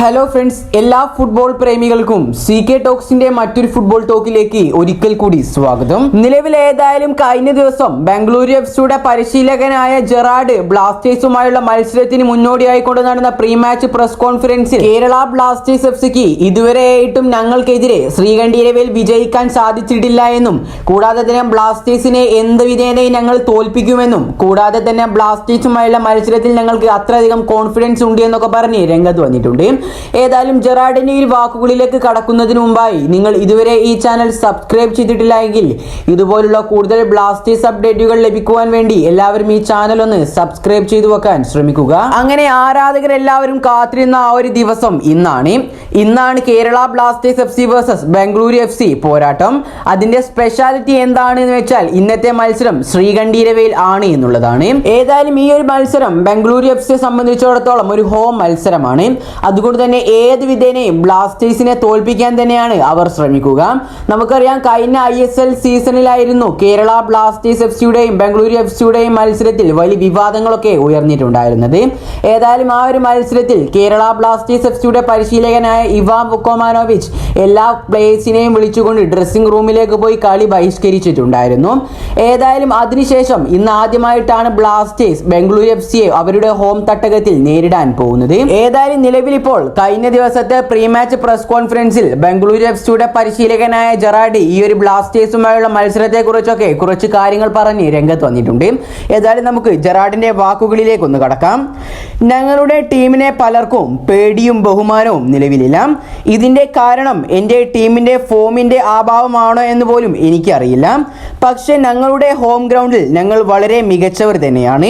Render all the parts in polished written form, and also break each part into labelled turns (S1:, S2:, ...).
S1: Hello friends, എല്ലാ football പ്രേമികൾക്കും CK ടോക്സിന്റെ മറ്റൊരു football ടോക്കിലേക്ക് ഒരിക്കൽ കൂടി സ്വാഗതം. നിലവിൽ ഏതായാലും കഴിഞ്ഞ ദിവസം ബംഗളൂരു FC പരിശീലകനായ ജെറാർഡ് ബ്ലാസ്റ്റേഴ്സുമായുള്ള മത്സരത്തിന് മുന്നോടിയായിക്കൊണ്ട് നടന്ന പ്രീ മാച്ച് പ്രസ് കോൺഫറൻസിൽ കേരള ബ്ലാസ്റ്റേഴ്സ് FCക്ക് ഇതുവരെയായിട്ടും ഞങ്ങൾക്കെതിരെ ശ്രീകണ്ഠീരവയിൽ വിജയിക്കാൻ സാധിച്ചിട്ടില്ല എന്നും കൂടാതെ തന്നെ ബ്ലാസ്റ്റേഴ്സിനെ എന്ത് വിധേനയും ഞങ്ങൾ തോൽപ്പിക്കുമെന്നും കൂടാതെ തന്നെ ബ്ലാസ്റ്റേഴ്സുമായുള്ള മത്സരത്തിൽ ഞങ്ങൾക്ക് അത്രയധികം കോൺഫിഡൻസ് ഉണ്ട് എന്നൊക്കെ പറഞ്ഞ് രംഗത്ത് വന്നിട്ടുണ്ട്. ഏതായാലും ജെറാർഡിന്റെ ഈ വാക്കുകളിലേക്ക് കടക്കുന്നതിന് മുമ്പായി നിങ്ങൾ ഇതുവരെ ഈ ചാനൽ സബ്സ്ക്രൈബ് ചെയ്തിട്ടില്ല എങ്കിൽ ഇതുപോലുള്ള കൂടുതൽ ബ്ലാസ്റ്റേഴ്സ് അപ്ഡേറ്റുകൾ ലഭിക്കുവാൻ വേണ്ടി എല്ലാവരും ഈ ചാനൽ ഒന്ന് സബ്സ്ക്രൈബ് ചെയ്തു വെക്കാൻ ശ്രമിക്കുക. അങ്ങനെ ആരാധകരെല്ലാവരും കാത്തിരുന്ന ആ ഒരു ദിവസം ഇന്നാണ് Kerala Blasters FC versus Bengaluru FC പോരാട്ടം. അതിന്റെ സ്പെഷ്യാലിറ്റി എന്താണെന്ന് വെച്ചാൽ ഇന്നത്തെ മത്സരം ശ്രീകണ്ഠീരവയിൽ ആണ് എന്നുള്ളതാണ്. ഏതായാലും ഈ ഒരു മത്സരം ബംഗളൂരു FCയെ സംബന്ധിച്ചിടത്തോളം ഒരു ഹോം മത്സരമാണ്. അതുകൊണ്ട് തന്നെ ഏത് വിധേനയും ബ്ലാസ്റ്റേഴ്സിനെ തോൽപ്പിക്കാൻ തന്നെയാണ് അവർ ശ്രമിക്കുക. നമുക്കറിയാം, കഴിഞ്ഞ ISL സീസണിലായിരുന്നു കേരള ബ്ലാസ്റ്റേഴ്സ് FCയുടെയും ബംഗളൂരു FCയുടെയും മത്സരത്തിൽ വലിയ വിവാദങ്ങളൊക്കെ ഉയർന്നിട്ടുണ്ടായിരുന്നത്. ഏതായാലും ആ ഒരു മത്സരത്തിൽ കേരള ബ്ലാസ്റ്റേഴ്സ് FCയുടെ പരിശീലകനായ ഇവാൻ വുക്കോമാനോവിച്ച് എല്ലാ പ്ലേയേഴ്സിനെയും വിളിച്ചുകൊണ്ട് ഡ്രസ്സിംഗ് റൂമിലേക്ക് പോയി കളി ബഹിഷ്കരിച്ചിട്ടുണ്ടായിരുന്നു. ഏതായാലും അതിനുശേഷം ഇന്ന് ആദ്യമായിട്ടാണ് ബ്ലാസ്റ്റേഴ്സ് ബംഗളൂരു FCയെ അവരുടെ ഹോം തട്ടകത്തിൽ നേരിടാൻ പോകുന്നത്. ഏതായാലും നിലവിൽ ഇപ്പോൾ കഴിഞ്ഞ ദിവസത്തെ പ്രീ മാച്ച് പ്രസ് കോൺഫറൻസിൽ ബംഗളൂരു FCയുടെ പരിശീലകനായ ജെറാർഡ് ഈ ഒരു ബ്ലാസ്റ്റേഴ്സുമായുള്ള മത്സരത്തെ കുറിച്ചൊക്കെ കുറച്ച് കാര്യങ്ങൾ പറഞ്ഞ് രംഗത്ത് വന്നിട്ടുണ്ട്. ഏതായാലും നമുക്ക് ജെറാർഡിന്റെ വാക്കുകളിലേക്ക് ഒന്ന് കടക്കാം. ഞങ്ങളുടെ ടീമിനെ പലർക്കും പേടിയും ബഹുമാനവും നിലവിലില്ല. ഇതിന്റെ കാരണം എൻ്റെ ടീമിന്റെ ഫോമിന്റെ അഭാവമാണോ എന്ന് പോലും എനിക്കറിയില്ല. പക്ഷെ ഞങ്ങളുടെ ഹോം ഗ്രൗണ്ടിൽ ഞങ്ങൾ വളരെ മികച്ചവർ തന്നെയാണ്.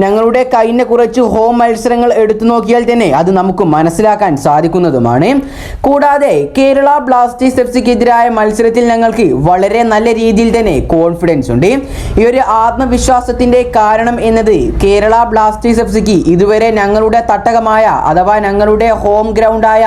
S1: ഞങ്ങളുടെ കഴിഞ്ഞ കുറച്ച് ഹോം മത്സരങ്ങൾ എടുത്തു നോക്കിയാൽ തന്നെ അത് നമുക്ക് മനസ്സിലാക്കാൻ സാധിക്കുന്നതുമാണ്. കൂടാതെ കേരള ബ്ലാസ്റ്റേഴ്സ് FCക്കെതിരായ മത്സരത്തിൽ ഞങ്ങൾക്ക് വളരെ നല്ല രീതിയിൽ തന്നെ കോൺഫിഡൻസ് ഉണ്ട്. ഈ ഒരു ആത്മവിശ്വാസത്തിന്റെ കാരണം എന്നത് കേരള ബ്ലാസ്റ്റേഴ്സ് FCക്ക് ഇതുവരെ ഞങ്ങളുടെ തട്ടകമായ അഥവാ ഞങ്ങളുടെ ഹോം ഗ്രൗണ്ടായ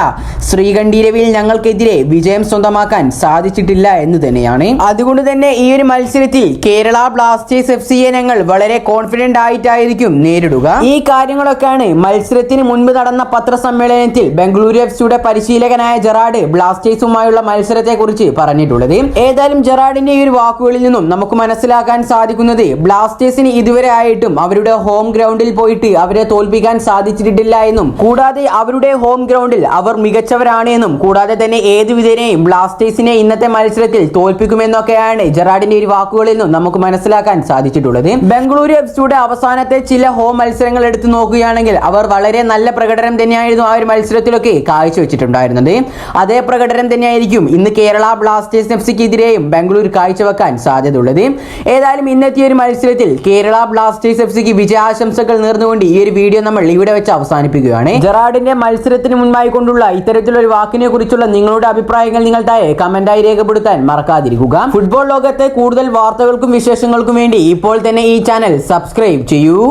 S1: ശ്രീകണ്ഠീരവയിൽ ഞങ്ങൾക്കെതിരെ വിജയം സ്വന്തമാക്കാൻ സാധിച്ചിട്ടില്ല എന്ന് തന്നെയാണ്. അതുകൊണ്ട് തന്നെ ഈ ഒരു മത്സരത്തിൽ കേരള ബ്ലാസ്റ്റേഴ്സ് FCയെ ഞങ്ങൾ വളരെ കോൺഫിഡന്റ് ആയിട്ടായിരിക്കും നേരിടുക. ഈ കാര്യങ്ങളൊക്കെയാണ് മത്സരത്തിന് മുൻപ് നടന്ന പത്രസമ്മേളനത്തിൽ ബംഗളൂരു FCയുടെ പരിശീലകനായ ജെറാർഡ് ബ്ലാസ്റ്റേഴ്സുമായുള്ള മത്സരത്തെ കുറിച്ച് പറഞ്ഞിട്ടുള്ളത്. ഏതായാലും ജെറാർഡിന്റെ ഈ ഒരു വാക്കുകളിൽ നിന്നും നമുക്ക് മനസ്സിലാക്കാൻ സാധിക്കുന്നത് ബ്ലാസ്റ്റേഴ്സിന് ഇതുവരെ ആയിട്ടും അവരുടെ ഹോം ഗ്രൗണ്ടിൽ പോയിട്ട് അവരെ തോൽപ്പിക്കാൻ സാധിച്ചിട്ടില്ല എന്നും കൂടാതെ അവരുടെ ഹോം ഗ്രൗണ്ടിൽ അവർ മികച്ചവരാണ് എന്നും കൂടാതെ തന്നെ ഏത് വിധേനയും ബ്ലാസ്റ്റേഴ്സിനെ ഇന്നത്തെ മത്സരത്തിൽ തോൽപ്പിക്കുമെന്നൊക്കെയാണ് ജെറാർഡിന്റെ ഈ വാക്കുകളിൽ നിന്നും നമുക്ക് മനസ്സിലാക്കാൻ സാധിച്ചിട്ടുള്ളത്. ബംഗളൂരു FCയുടെ അവസാനത്തെ ചില ഹോം മത്സരങ്ങൾ എടുത്തു നോക്കുകയാണെങ്കിൽ അവർ വളരെ നല്ല പ്രകടനം തന്നെയായിരുന്നു ആ ഒരു മത്സരത്തിലൊക്കെ കാഴ്ചവെച്ചിട്ടുണ്ടായിരുന്നത്. അതേ പ്രകടനം തന്നെയായിരിക്കും ഇന്ന് കേരള ബ്ലാസ്റ്റേഴ്സ് FCക്കെതിരെയും ബംഗളൂരു കാഴ്ചവെക്കാൻ സാധ്യതയുള്ളത്. ഏതായാലും ഇന്നത്തെ ഒരു മത്സരത്തിൽ കേരള ബ്ലാസ്റ്റേഴ്സ് FCക്ക് വിജയാശംസകൾ നേർന്നുകൊണ്ട് ഈ ഒരു വീഡിയോ നമ്മൾ ഇവിടെ വെച്ച് അവസാനിപ്പിക്കുകയാണ്. ജെറാർഡിന്റെ മത്സരത്തിന് മുൻപായി കൊണ്ടുള്ള ഇത്തരത്തിലുള്ള ഒരു വാക്കിനെ കുറിച്ചുള്ള നിങ്ങളുടെ അഭിപ്രായങ്ങൾ നിങ്ങൾ താഴെ കമന്റായി രേഖപ്പെടുത്താൻ മറക്കാതിരിക്കുക. ഫുട്ബോൾ ലോകത്തെ കൂടുതൽ വാർത്തകൾക്കും വിശേഷങ്ങൾക്കും വേണ്ടി ഇപ്പോൾ തന്നെ ഈ ചാനൽ സബ്സ്ക്രൈബ് ചെയ്യൂ.